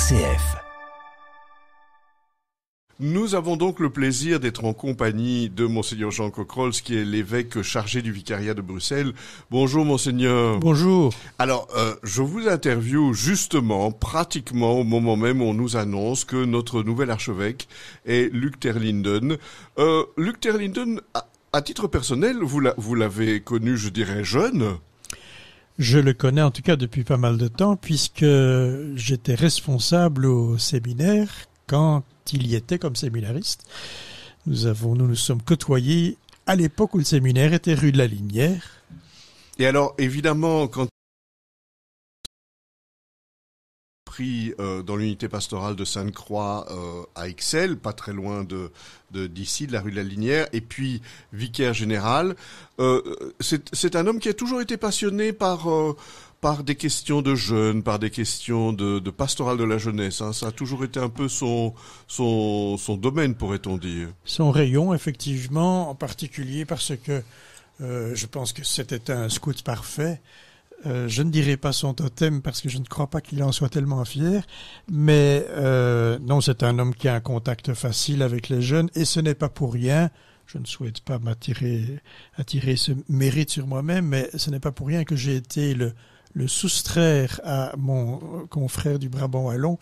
RCF. Nous avons donc le plaisir d'être en compagnie de Monseigneur Jean Cocrols, qui est l'évêque chargé du vicariat de Bruxelles. Bonjour Monseigneur. Bonjour. Alors, je vous interviewe justement, pratiquement au moment même où on nous annonce que notre nouvel archevêque est Luc ter Linden. Luc ter Linden, à titre personnel, vous l'avez connu, je dirais, jeune. Je le connais en tout cas depuis pas mal de temps, puisque j'étais responsable au séminaire quand il y était comme séminariste. Nous sommes côtoyés à l'époque où le séminaire était rue de la Linière. Et alors, évidemment, quand pris dans l'unité pastorale de Sainte-Croix à Ixelles, pas très loin d'ici, de la rue de la Linière, et puis vicaire général, c'est un homme qui a toujours été passionné par des questions de jeunes, par des questions de pastoral de la jeunesse. Hein. Ça a toujours été un peu son domaine, pourrait-on dire. Son rayon, effectivement, en particulier parce que je pense que c'était un scout parfait. Je ne dirai pas son totem parce que je ne crois pas qu'il en soit tellement fier, mais non, c'est un homme qui a un contact facile avec les jeunes et ce n'est pas pour rien. Je ne souhaite pas attirer ce mérite sur moi-même, mais ce n'est pas pour rien que j'ai été le soustraire à mon confrère du Brabant wallon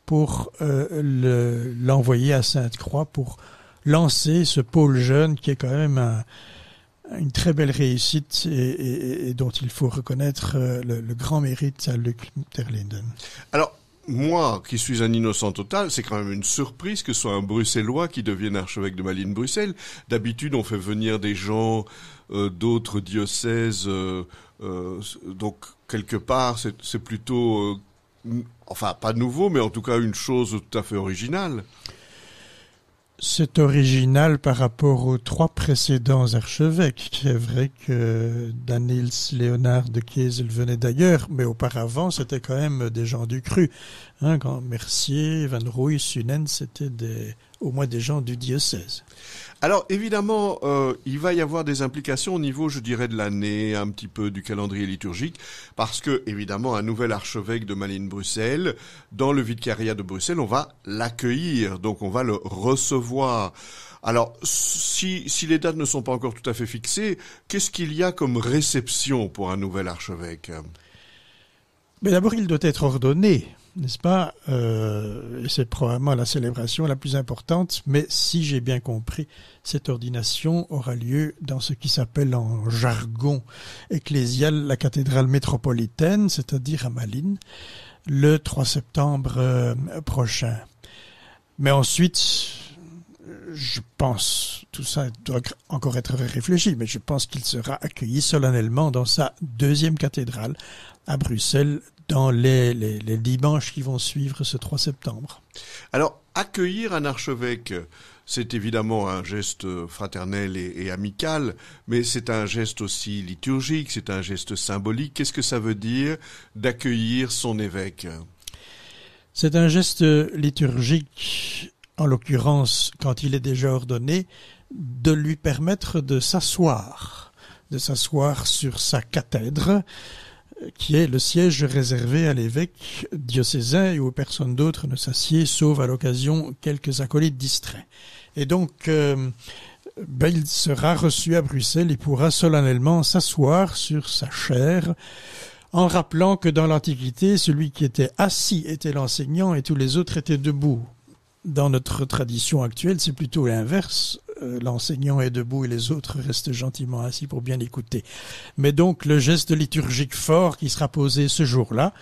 pour l'envoyer à Sainte-Croix pour lancer ce pôle jeune qui est quand même une très belle réussite et dont il faut reconnaître le grand mérite à Luc ter Linden. Alors, moi, qui suis un innocent total, c'est quand même une surprise que ce soit un Bruxellois qui devienne archevêque de Malines-Bruxelles. D'habitude, on fait venir des gens d'autres diocèses, donc quelque part, c'est plutôt, enfin pas nouveau, mais en tout cas une chose tout à fait originale. C'est original par rapport aux trois précédents archevêques. C'est vrai que Daniels Léonard de Kiesel venait d'ailleurs, mais auparavant, c'était quand même des gens du cru. Quand Mercier, Van Rooij, Sunen, c'était au moins des gens du diocèse. Alors, évidemment, il va y avoir des implications au niveau, je dirais, de l'année, un petit peu du calendrier liturgique, parce que, évidemment, un nouvel archevêque de Malines-Bruxelles, dans le vicariat de Bruxelles, on va l'accueillir, donc on va le recevoir. Alors, si les dates ne sont pas encore tout à fait fixées, qu'est-ce qu'il y a comme réception pour un nouvel archevêque ? Mais d'abord, il doit être ordonné, n'est-ce pas ? Et c'est probablement la célébration la plus importante, mais si j'ai bien compris, cette ordination aura lieu dans ce qui s'appelle en jargon ecclésial la cathédrale métropolitaine, c'est-à-dire à Malines, le 3 septembre prochain. Mais ensuite, je pense, tout ça doit encore être réfléchi, mais je pense qu'il sera accueilli solennellement dans sa deuxième cathédrale à Bruxelles dans les dimanches qui vont suivre ce 3 septembre. Alors, accueillir un archevêque, c'est évidemment un geste fraternel et amical, mais c'est un geste aussi liturgique, c'est un geste symbolique. Qu'est-ce que ça veut dire d'accueillir son évêque ? C'est un geste liturgique, en l'occurrence, quand il est déjà ordonné, de lui permettre de s'asseoir sur sa cathèdre, qui est le siège réservé à l'évêque diocésain et où personne d'autre ne s'assied, sauf à l'occasion quelques acolytes distraits. Et donc, il sera reçu à Bruxelles et pourra solennellement s'asseoir sur sa chaire, en rappelant que dans l'Antiquité, celui qui était assis était l'enseignant et tous les autres étaient debout. Dans notre tradition actuelle, c'est plutôt l'inverse. L'enseignant est debout et les autres restent gentiment assis pour bien écouter. Mais donc, le geste liturgique fort qui sera posé ce jour-là,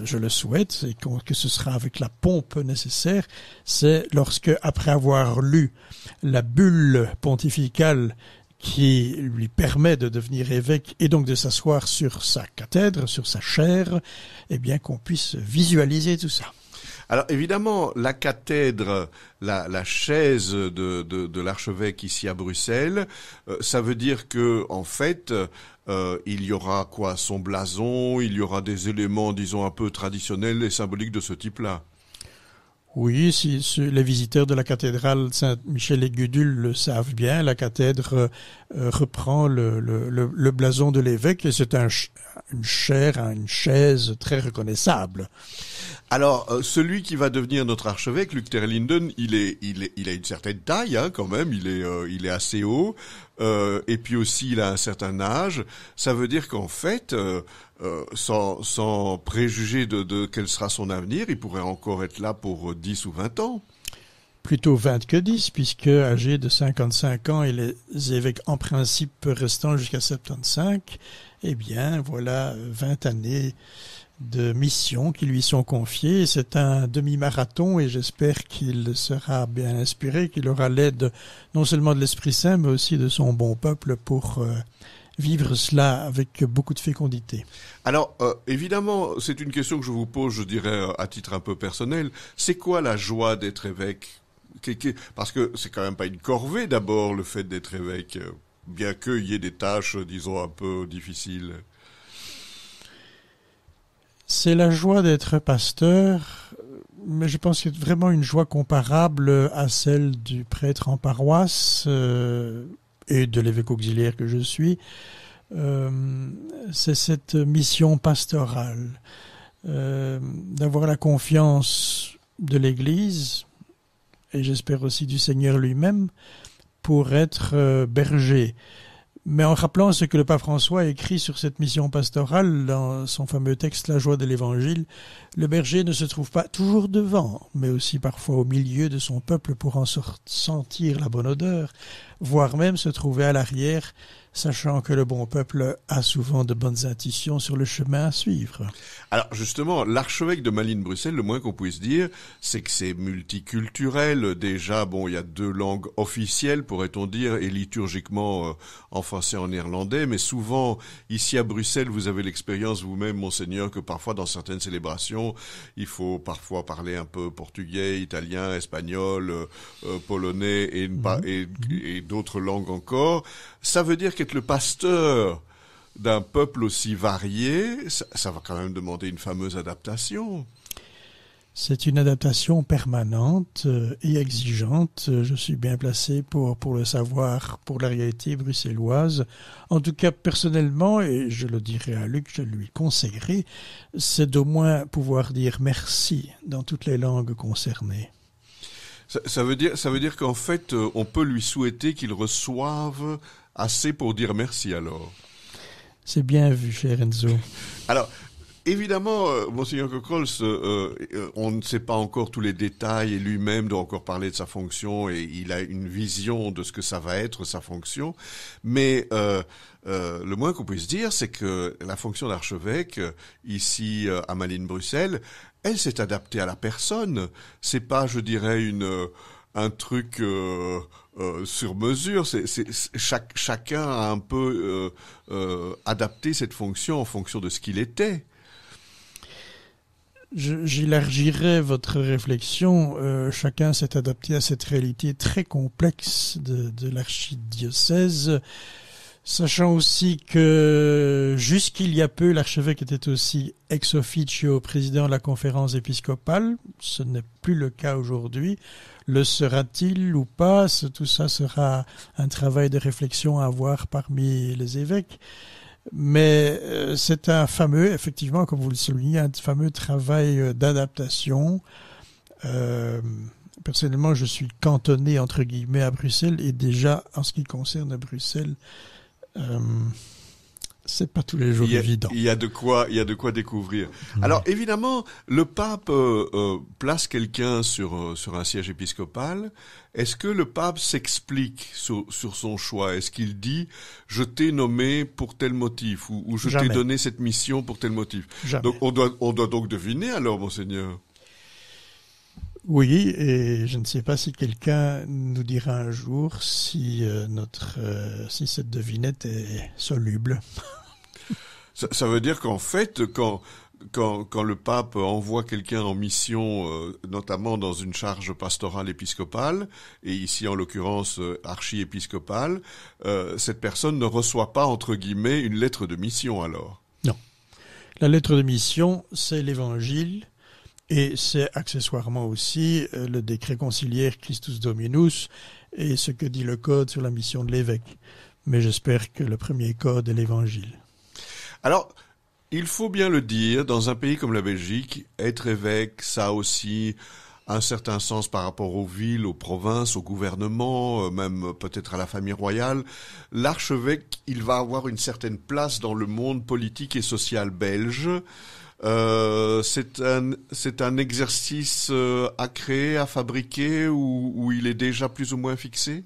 je le souhaite, et que ce sera avec la pompe nécessaire, c'est lorsque, après avoir lu la bulle pontificale qui lui permet de devenir évêque et donc de s'asseoir sur sa cathèdre, sur sa chaire, eh bien qu'on puisse visualiser tout ça. Alors évidemment, la cathèdre, la chaise de l'archevêque ici à Bruxelles, ça veut dire que en fait, il y aura quoi, son blason, il y aura des éléments, disons, un peu traditionnels et symboliques de ce type-là. Oui, si les visiteurs de la cathédrale Saint-Michel et Gudule le savent bien, la cathèdre reprend le blason de l'évêque et c'est une chaise très reconnaissable. Alors, celui qui va devenir notre archevêque, Luc Terlinden, il a une certaine taille, hein, quand même. Il est assez haut. Et puis aussi, il a un certain âge. Ça veut dire qu'en fait, sans préjuger de quel sera son avenir, il pourrait encore être là pour 10 ou 20 ans. Plutôt 20 que 10, puisque âgé de 55 ans et les évêques en principe restant jusqu'à 75, eh bien, voilà 20 années de missions qui lui sont confiées. C'est un demi-marathon et j'espère qu'il sera bien inspiré, qu'il aura l'aide non seulement de l'Esprit Saint, mais aussi de son bon peuple pour vivre cela avec beaucoup de fécondité. Alors, évidemment, c'est une question que je vous pose, je dirais, à titre un peu personnel. C'est quoi la joie d'être évêque ? Parce que c'est quand même pas une corvée, d'abord, le fait d'être évêque, bien qu'il y ait des tâches, disons, un peu difficiles. C'est la joie d'être pasteur, mais je pense qu'il y a vraiment une joie comparable à celle du prêtre en paroisse et de l'évêque auxiliaire que je suis. C'est cette mission pastorale, d'avoir la confiance de l'Église, et j'espère aussi du Seigneur lui-même, pour être berger. Mais en rappelant ce que le pape François a écrit sur cette mission pastorale dans son fameux texte « La joie de l'Évangile », le berger ne se trouve pas toujours devant, mais aussi parfois au milieu de son peuple pour en sentir la bonne odeur, voire même se trouver à l'arrière, sachant que le bon peuple a souvent de bonnes intuitions sur le chemin à suivre. Alors justement, l'archevêque de Malines-Bruxelles, le moins qu'on puisse dire, c'est que c'est multiculturel. Déjà, bon, il y a 2 langues officielles, pourrait-on dire, et liturgiquement en français et en néerlandais, mais souvent, ici à Bruxelles, vous avez l'expérience vous-même, monseigneur, que parfois dans certaines célébrations, il faut parfois parler un peu portugais, italien, espagnol, polonais et d'autres langues encore. Ça veut dire qu'être le pasteur d'un peuple aussi varié, ça va quand même demander une fameuse adaptation. C'est une adaptation permanente et exigeante. Je suis bien placé pour le savoir, pour la réalité bruxelloise. En tout cas, personnellement, et je le dirai à Luc, je lui conseillerai, c'est d'au moins pouvoir dire merci dans toutes les langues concernées. Ça veut dire qu'en fait, on peut lui souhaiter qu'il reçoive assez pour dire merci alors. C'est bien vu, cher Enzo. Alors, évidemment, Monseigneur Cockrols, on ne sait pas encore tous les détails et lui-même doit encore parler de sa fonction et il a une vision de ce que ça va être, sa fonction. Mais le moins qu'on puisse dire, c'est que la fonction d'archevêque, ici à Malines-Bruxelles, elle s'est adaptée à la personne. C'est pas, je dirais, un truc sur mesure. Chacun a un peu adapté cette fonction en fonction de ce qu'il était. J'élargirai votre réflexion. Chacun s'est adapté à cette réalité très complexe de l'archidiocèse, sachant aussi que jusqu'il y a peu, l'archevêque était aussi ex officio président de la conférence épiscopale. Ce n'est plus le cas aujourd'hui. Le sera-t-il ou pas? Tout ça sera un travail de réflexion à avoir parmi les évêques. Mais c'est un fameux, effectivement, comme vous le soulignez, un fameux travail d'adaptation. Personnellement, je suis cantonné, entre guillemets, à Bruxelles, et déjà, en ce qui concerne Bruxelles, c'est pas tous les jours évident. Il y a de quoi découvrir. Alors évidemment, le pape place quelqu'un sur un siège épiscopal. Est-ce que le pape s'explique sur son choix? Est-ce qu'il dit je t'ai nommé pour tel motif ou je t'ai donné cette mission pour tel motif? Jamais. Donc on doit donc deviner alors, monseigneur. Oui, et je ne sais pas si quelqu'un nous dira un jour si cette devinette est soluble. Ça veut dire qu'en fait, quand le pape envoie quelqu'un en mission, notamment dans une charge pastorale épiscopale, et ici en l'occurrence archiépiscopale, cette personne ne reçoit pas, entre guillemets, une lettre de mission alors? Non. La lettre de mission, c'est l'évangile. Et c'est accessoirement aussi le décret conciliaire Christus Dominus et ce que dit le code sur la mission de l'évêque. Mais j'espère que le premier code est l'évangile. Alors, Il faut bien le dire, dans un pays comme la Belgique, être évêque, ça a aussi un certain sens par rapport aux villes, aux provinces, au gouvernement, même peut-être à la famille royale. L'archevêque, il va avoir une certaine place dans le monde politique et social belge. C'est un exercice à créer, à fabriquer, où il est déjà plus ou moins fixé?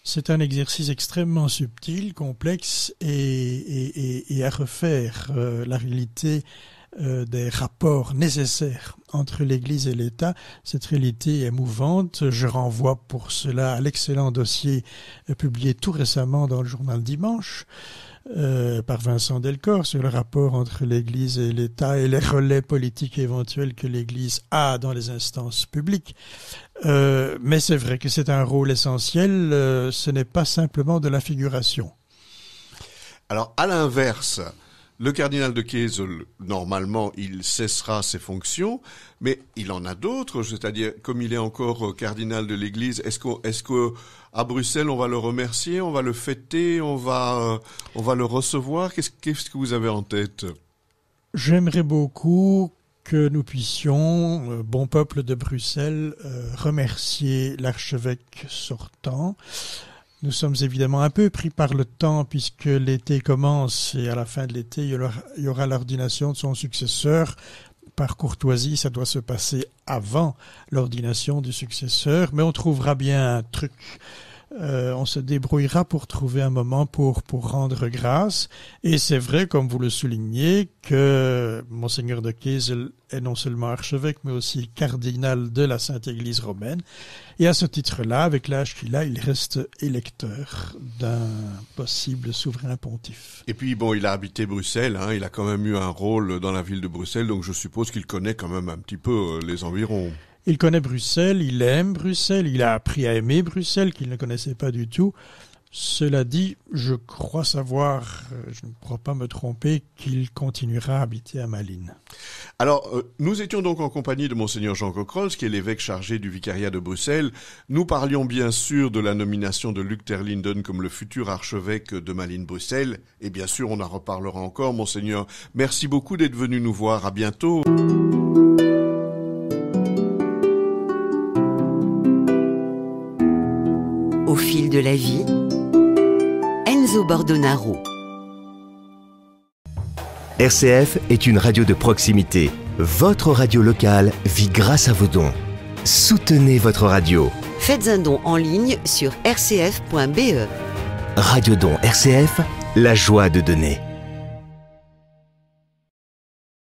C'est un exercice extrêmement subtil, complexe et à refaire. La réalité des rapports nécessaires entre l'Église et l'État. Cette réalité est mouvante. Je renvoie pour cela à l'excellent dossier publié tout récemment dans le journal Dimanche par Vincent Delcor sur le rapport entre l'Église et l'État et les relais politiques éventuels que l'Église a dans les instances publiques. Mais c'est vrai que c'est un rôle essentiel. Ce n'est pas simplement de la figuration. Alors, à l'inverse, le cardinal de Kessel, normalement, il cessera ses fonctions, mais il en a d'autres, c'est-à-dire, comme il est encore cardinal de l'Église, est-ce que à Bruxelles, on va le remercier, on va le fêter, on va le recevoir? Qu'est-ce que vous avez en tête? J'aimerais beaucoup que nous puissions, bon peuple de Bruxelles, remercier l'archevêque sortant. Nous sommes évidemment un peu pris par le temps puisque l'été commence et à la fin de l'été, il y aura l'ordination de son successeur. Par courtoisie, ça doit se passer avant l'ordination du successeur, mais on trouvera bien un truc. On se débrouillera pour trouver un moment pour rendre grâce. Et c'est vrai, comme vous le soulignez, que Monseigneur de Kessel est non seulement archevêque, mais aussi cardinal de la Sainte Église romaine. Et à ce titre-là, avec l'âge qu'il a, il reste électeur d'un possible souverain pontife. Et puis, bon, il a habité Bruxelles, il a quand même eu un rôle dans la ville de Bruxelles, donc je suppose qu'il connaît quand même un petit peu les environs. Il connaît Bruxelles, il aime Bruxelles, il a appris à aimer Bruxelles, qu'il ne connaissait pas du tout. Cela dit, je crois savoir, je ne crois pas me tromper, qu'il continuera à habiter à Malines. Alors, nous étions donc en compagnie de Monseigneur Jean Cocrols, qui est l'évêque chargé du vicariat de Bruxelles. Nous parlions bien sûr de la nomination de Luc ter Linden comme le futur archevêque de Malines-Bruxelles. Et bien sûr, on en reparlera encore, Monseigneur. Merci beaucoup d'être venu nous voir. À bientôt. Au fil de la vie, Enzo Bordonaro. RCF est une radio de proximité. Votre radio locale vit grâce à vos dons. Soutenez votre radio. Faites un don en ligne sur rcf.be. Radio Don RCF, la joie de donner.